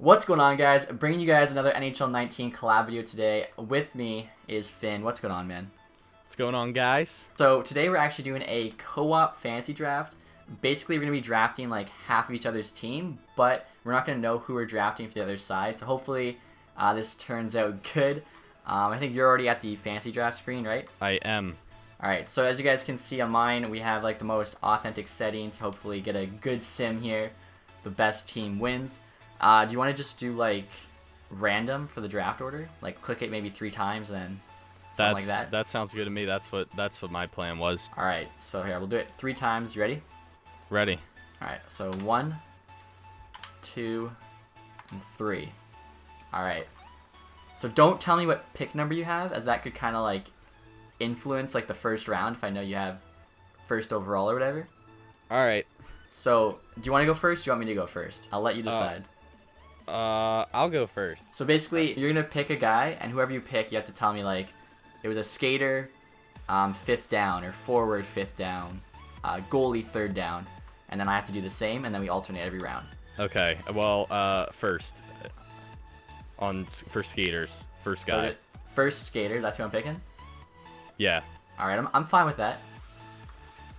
What's going on, guys? Bringing you guys another NHL 19 collab video today. With me is Finn. What's going on, man? What's going on, guys? So today we're actually doing a co-op fantasy draft. Basically, we're going to be drafting like half of each other's team, but we're not going to know who we're drafting for the other side. So hopefully this turns out good. I think you're already at the fantasy draft screen, right? I am. Alright, so as you guys can see on mine, we have like the most authentic settings. Hopefully get a good sim here. The best team wins. Do you want to just do like random for the draft order? Like click it maybe 3 times and then something like that? That sounds good to me. That's what my plan was. Alright, so here, we'll do it 3 times. You ready? Ready. Alright, so 1, 2, and 3. Alright. So don't tell me what pick number you have, as that could kind of like influence like the first round if I know you have first overall or whatever. Alright. So, do you want to go first or do you want me to go first? I'll let you decide. I'll go first. So basically, you're going to pick a guy, and whoever you pick, you have to tell me, like, it was a skater, 5th down, or forward 5th down, goalie 3rd down, and then I have to do the same, and then we alternate every round. Okay, well, first, for skaters, first guy. So first skater, that's who I'm picking? Yeah. Alright, I'm fine with that.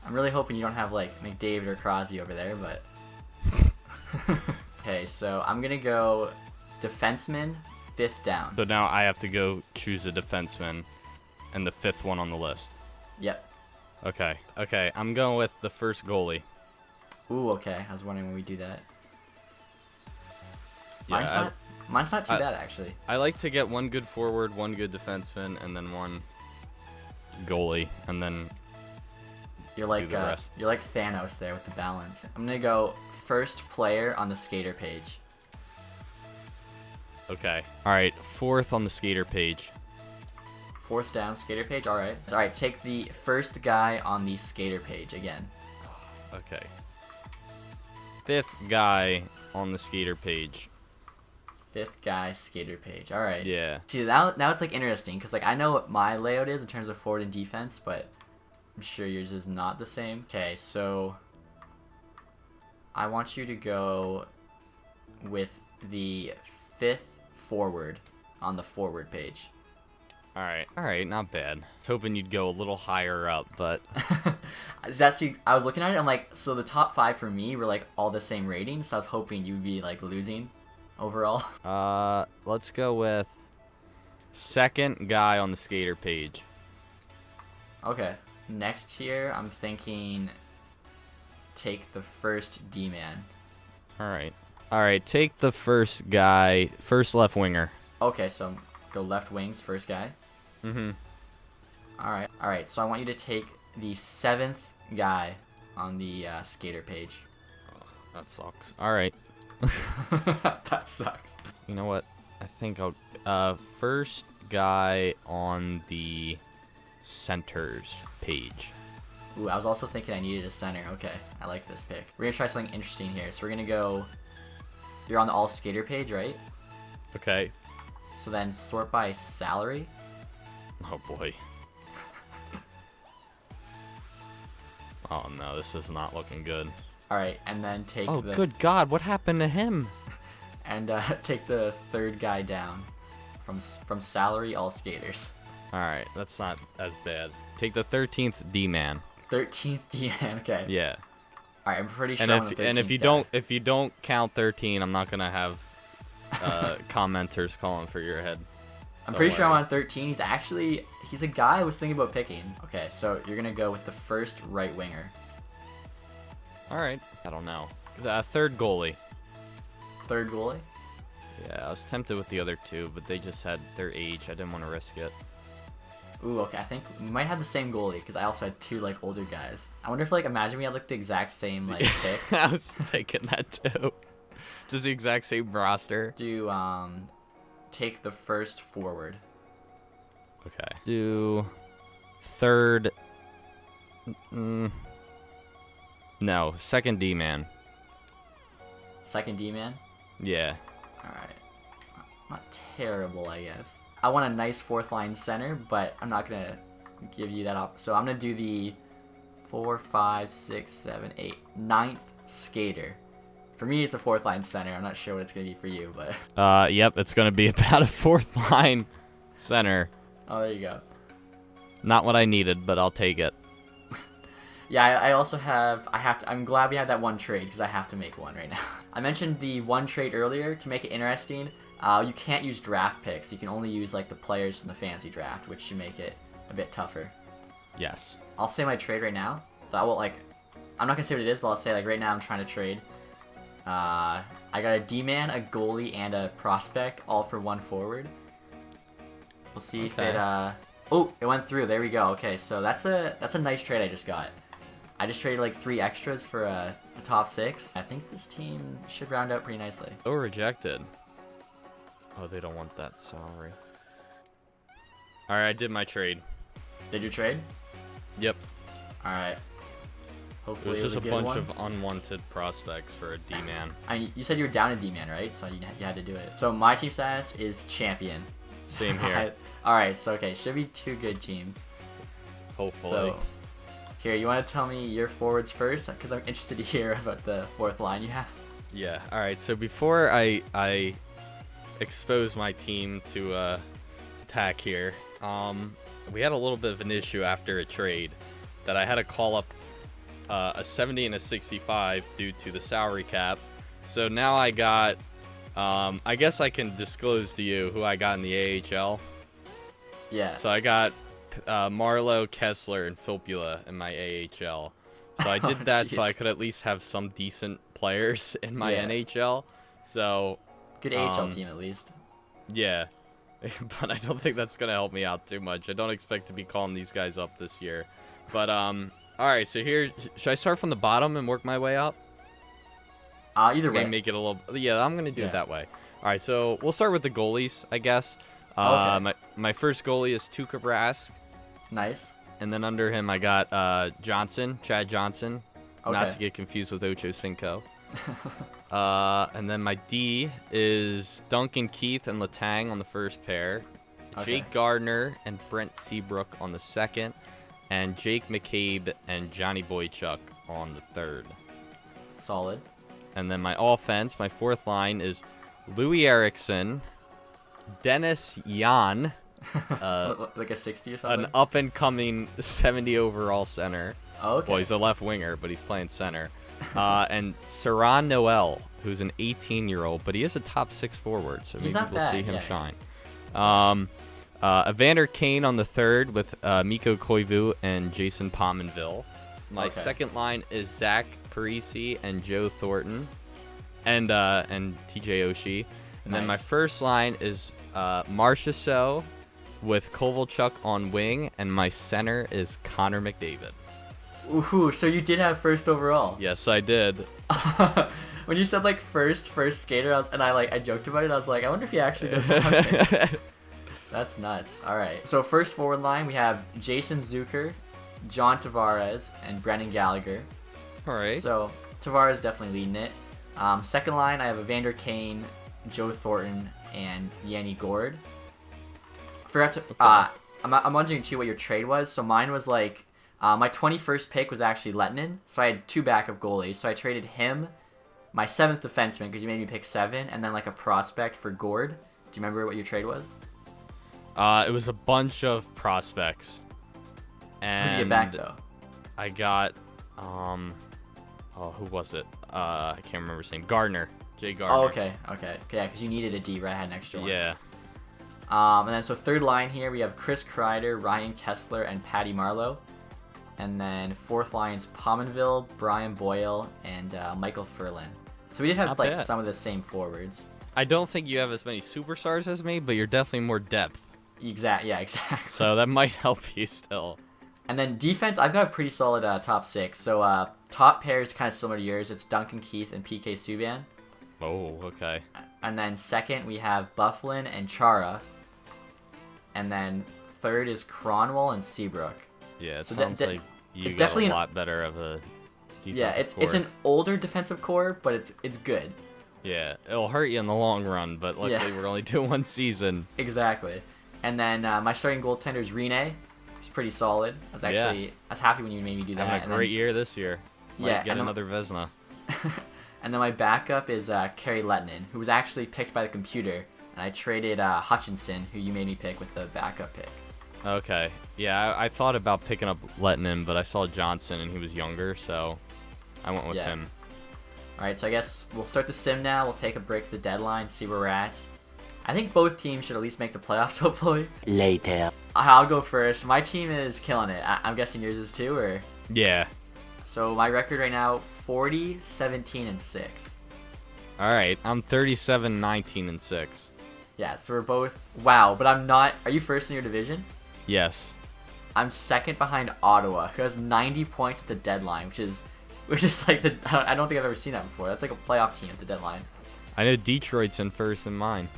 I'm really hoping you don't have, like, McDavid or Crosby over there, but... Okay, so I'm going to go defenseman, 5th down. So now I have to go choose a defenseman and the 5th one on the list. Yep. Okay, I'm going with the first goalie. Ooh, okay. I was wondering when we do that. Yeah, Mine's not too bad, actually. I like to get one good forward, one good defenseman, and then one goalie, and then you're like do the rest. You're like Thanos there with the balance. I'm gonna go first player on the skater page. Okay. All right. 4th on the skater page. 4th down skater page. All right. All right. Take the first guy on the skater page again. Okay. 5th guy on the skater page. 5th guy skater page. All right. Yeah. See, now it's like interesting because like I know what my layout is in terms of forward and defense, but I'm sure yours is not the same. Okay, so I want you to go with the 5th forward on the forward page. All right, not bad. I was hoping you'd go a little higher up, but I was looking at it. I'm like, so the top 5 for me were like all the same rating, so I was hoping you'd be like losing overall. Let's go with 2nd guy on the skater page. Okay. Next here, I'm thinking take the first D-man. All right. Take the first guy, first left winger. Okay, so go left wings, first guy. Mm-hmm. All right. So I want you to take the 7th guy on the skater page. Oh, that sucks. All right. That sucks. You know what? I think I'll first guy on the centers page. Ooh, I was also thinking I needed a center. Okay, I like this pick. We're gonna try something interesting here. So we're gonna go. You're on the all skater page, right? Okay. So then sort by salary. Oh boy. Oh no, this is not looking good. All right, and then take. Oh, good God! What happened to him? And take the 3rd guy down from salary all skaters. All right, that's not as bad. Take the 13th D-man. 13th D-man. Okay. Yeah. All right, I'm pretty sure. And if you don't count 13, I'm not gonna have commenters calling for your head. I'm pretty sure I'm on 13. He's a guy I was thinking about picking. Okay, so you're gonna go with the first right winger. All right. I don't know. The 3rd goalie. 3rd goalie. Yeah, I was tempted with the other 2, but they just had their age. I didn't want to risk it. Ooh, okay. I think we might have the same goalie because I also had 2 like older guys. I wonder if like imagine we had like the exact same like pick. I was thinking that too. Just the exact same roster. Do take the first forward. Okay. Do 3rd. No, 2nd D-man. 2nd D-man. Yeah. All right. Not terrible, I guess. I want a nice 4th line center, but I'm not gonna give you that so I'm gonna do the 4, 5, 6, 7, 8, 9th skater. For me, it's a fourth line center. I'm not sure what it's gonna be for you, but. Yep, it's gonna be about a fourth line center. Oh, there you go. Not what I needed, but I'll take it. Yeah, I also have. I'm glad we had that one trade because I have to make one right now. I mentioned the one trade earlier to make it interesting. You can't use draft picks. You can only use like the players from the fantasy draft, which should make it a bit tougher. Yes. I'll say my trade right now. So I will like. I'm not gonna say what it is, but I'll say like right now I'm trying to trade. I got a D-man, a goalie, and a prospect, all for one forward. We'll see if it. Oh, it went through. There we go. Okay, so that's a nice trade I just got. I just traded like 3 extras for a top 6. I think this team should round out pretty nicely. Oh, rejected. Oh, they don't want that salary. All right, I did my trade. Did you trade? Yep. All right. Hopefully it was just a bunch one. of unwanted prospects for a D-man. You said you were down a D-man, right? So you had to do it. So my team status is champion. Same here. All right. So okay, should be 2 good teams. Hopefully. So here, you want to tell me your forwards first? Because I'm interested to hear about the 4th line you have. Yeah. All right. So before I expose my team to attack here, we had a little bit of an issue after a trade that I had to call up a 70 and a 65 due to the salary cap. So now I got, I guess I can disclose to you who I got in the AHL. Yeah. So I got Marlowe, Kessler, and Filppula in my AHL. So I did that so I could at least have some decent players in my NHL. So good AHL team at least. Yeah. But I don't think that's going to help me out too much. I don't expect to be calling these guys up this year. But all right, so here, should I start from the bottom and work my way up? Either way. Make it a little. Yeah, I'm gonna do it that way. All right, so we'll start with the goalies, I guess. Okay. My first goalie is Tuukka Rask. Nice. And then under him, I got Chad Johnson. Okay. Not to get confused with Ocho Cinco. And then my D is Duncan Keith and Letang on the first pair. Okay. Jake Gardner and Brent Seabrook on the second. And Jake McCabe and Johnny Boychuk on the third. Solid. And then my offense, my 4th line is Louis Eriksson, Dennis Jan, like a 60 or something? an up-and-coming 70 overall center. Oh, okay. Well, he's a left winger, but he's playing center. And Saran Noel, who's an 18-year-old, but he is a top 6 forward, so maybe we'll see him shine. Evander Kane on the third with Mikko Koivu and Jason Pominville. My second line is Zach Parisi and Joe Thornton, and TJ Oshie. And then my first line is Marcia So with Kovalchuk on wing, and my center is Connor McDavid. Ooh, so you did have first overall. Yes, I did. When you said like first skater, I joked about it. I was like, I wonder if he actually does have it. That's nuts. All right. So first forward line, we have Jason Zucker, John Tavares, and Brendan Gallagher. All right. So Tavares definitely leading it. Second line, I have Evander Kane, Joe Thornton, and Yanni Gord. Forgot to. I'm wondering too what your trade was. So mine was like my 21st pick was actually Lettinen. So I had 2 backup goalies. So I traded him, my 7th defenseman, because you made me pick 7, and then like a prospect for Gord. Do you remember what your trade was? It was a bunch of prospects. And what'd you get back though? I got who was it? I can't remember his name. Gardner. Jay Gardner. Oh, okay. Yeah, because you needed a D, right? I had an extra one. Yeah. And then so third line here we have Chris Kreider, Ryan Kessler, and Patty Marlowe. And then 4th line's Pominville, Brian Boyle, and Michael Furlan. So we did have like some of the same forwards. I don't think you have as many superstars as me, but you're definitely more depth. Exactly. So that might help you still. And then defense, I've got a pretty solid top 6. So top pair is kind of similar to yours. It's Duncan Keith and PK Subban. Oh, okay. And then second, we have Bufflin and Chara. And then third is Cronwall and Seabrook. Yeah, it sounds like you got a lot better of a defensive core. It's an older defensive core, but it's good. Yeah, it'll hurt you in the long run, but luckily we're only doing 1 season. Exactly. And then my starting goaltender is Rene. He's pretty solid. I was happy when you made me do that. Having a great year this year. Might get and another Vezina. And then my backup is Kerry Lettinen, who was actually picked by the computer. And I traded Hutchinson, who you made me pick, with the backup pick. Okay. Yeah, I thought about picking up Lettinen, but I saw Johnson and he was younger, so I went with him. Alright, so I guess we'll start the sim now. We'll take a break at the deadline, see where we're at. I think both teams should at least make the playoffs, hopefully. Later. I'll go first. My team is killing it. I'm guessing yours is too, or? Yeah. So my record right now, 40, 17, and 6. All right, I'm 37, 19, and 6. Yeah, so we're both... Wow, but I'm not... Are you first in your division? Yes. I'm second behind Ottawa, who has 90 points at the deadline, which is like the... I don't think I've ever seen that before. That's like a playoff team at the deadline. I know Detroit's in first in mine.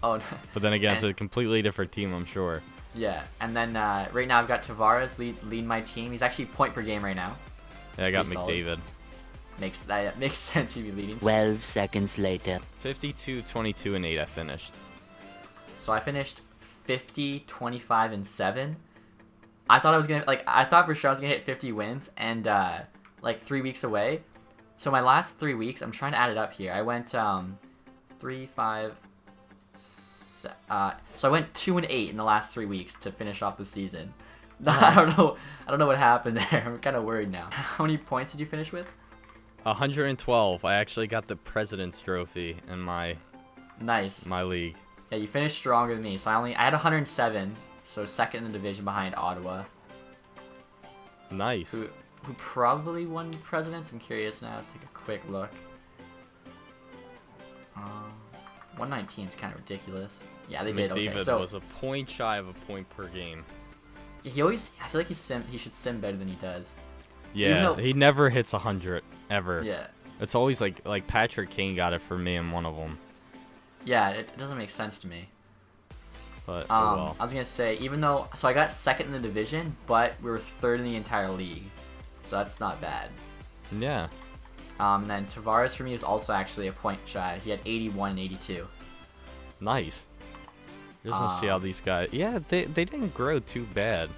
Oh, no. But then again, it's a completely different team, I'm sure. Yeah, and then right now I've got Tavares leading my team. He's actually point per game right now. Yeah, I got Solid. McDavid. Makes sense he'd be leading. 12 seconds later. 52, 22, and 8 I finished. So I finished 50, 25, and 7. I thought for sure I was gonna hit 50 wins, and like 3 weeks away. So my last 3 weeks, I'm trying to add it up here. I went 3, 5. So I went 2 and 8 in the last 3 weeks to finish off the season. I don't know what happened there. I'm kind of worried now. How many points did you finish with? 112. I actually got the President's Trophy in my league. Yeah, you finished stronger than me. So I had 107, so second in the division behind Ottawa. Nice. Who probably won Presidents? I'm curious now. Take a quick look. 119 is kind of ridiculous. Yeah, they did. Okay, McDavid was a point shy of a point per game. I feel like he should sim better than he does. Yeah, he never hits 100 ever. Yeah. It's always like Patrick Kane got it for me in one of them. Yeah, it doesn't make sense to me. But oh well. I was gonna say, so I got second in the division, but we were third in the entire league, so that's not bad. Yeah. And then Tavares for me was also actually a point shy. He had 81 and 82. Nice. Just want to see how these guys. Yeah, they didn't grow too bad.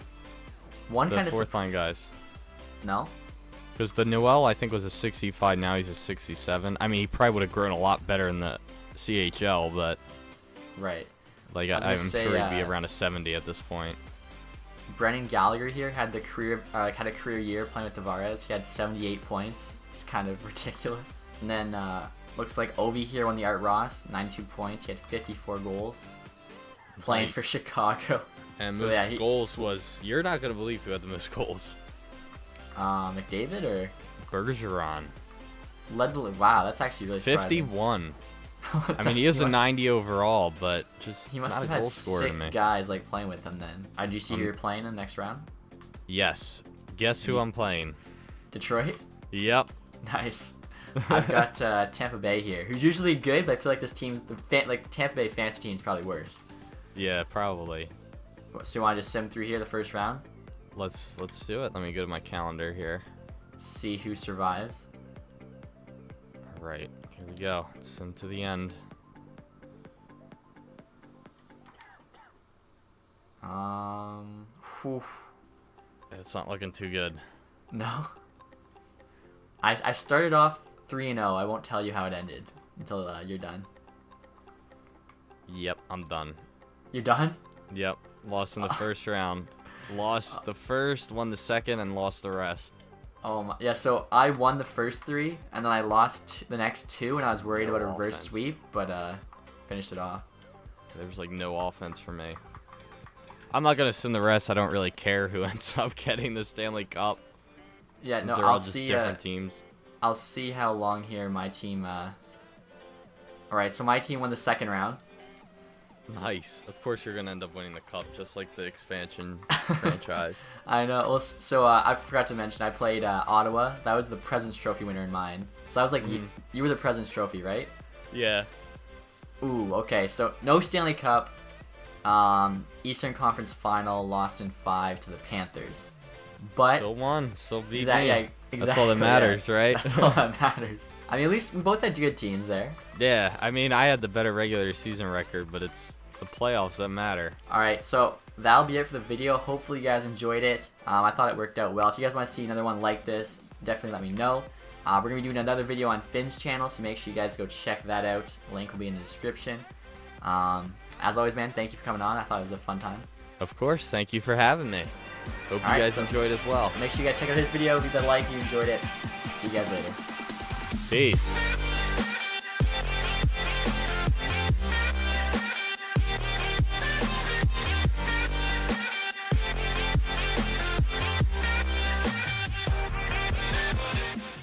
One kind the of fourth line guys. No. Because the Noel, I think, was a 65. Now he's a 67. I mean, he probably would have grown a lot better in the CHL, but right. Like I'm sure he'd be around a 70 at this point. Brennan Gallagher here had a career year playing with Tavares. He had 78 points. It's kind of ridiculous. And then looks like Ovi here won the Art Ross, 92 points. He had 54 goals. Playing for Chicago. And most goals was, you're not gonna believe who had the most goals. McDavid or Bergeron. Wow, that's actually really surprising. 51. I mean, he is a 90 overall, but just he must not have a had goal scorer to me. sick guys like playing with him then. Did you see who you're playing in the next round? Yes. Guess who I'm playing? Detroit? Yep. Nice. I've got Tampa Bay here, who's usually good, but I feel like this team's Tampa Bay fantasy team's probably worse. Yeah, probably. So you want to just sim through here the first round? Let's do it. Let me go to my calendar here. See who survives. All right, here we go. Sim to the end. Whew. It's not looking too good. No. I started off 3-0. I won't tell you how it ended until you're done. Yep, I'm done. You're done? Yep, lost in the first round. Lost the first, won the second, and lost the rest. Oh my, yeah, so I won the first 3, and then I lost the next 2, and I was worried about a reverse sweep, but finished it off. There was like no offense for me. I'm not gonna sim the rest. I don't really care who ends up getting the Stanley Cup. Yeah, no, they're all just different teams. I'll see how long here my team. All right, so my team won the second round. Nice. Of course, you're gonna end up winning the cup, just like the expansion franchise. I know. Well, so I forgot to mention I played Ottawa. That was the President's Trophy winner in mine. So I was like, you were the President's Trophy, right? Yeah. Ooh, okay. So no Stanley Cup. Eastern Conference Final, lost in 5 to the Panthers. But still won. Still beat me. Exactly. That's all that matters, right? That's all that matters. I mean, at least we both had good teams there. Yeah, I mean, I had the better regular season record, but it's the playoffs that matter. All right, so that'll be it for the video. Hopefully you guys enjoyed it. I thought it worked out well. If you guys want to see another one like this, definitely let me know. We're going to be doing another video on Finn's channel, so make sure you guys go check that out. Link will be in the description. As always, man, thank you for coming on. I thought it was a fun time. Of course. Thank you for having me. Hope you guys enjoyed as well. Make sure you guys check out his video. Leave that like if you enjoyed it. See you guys later. Peace.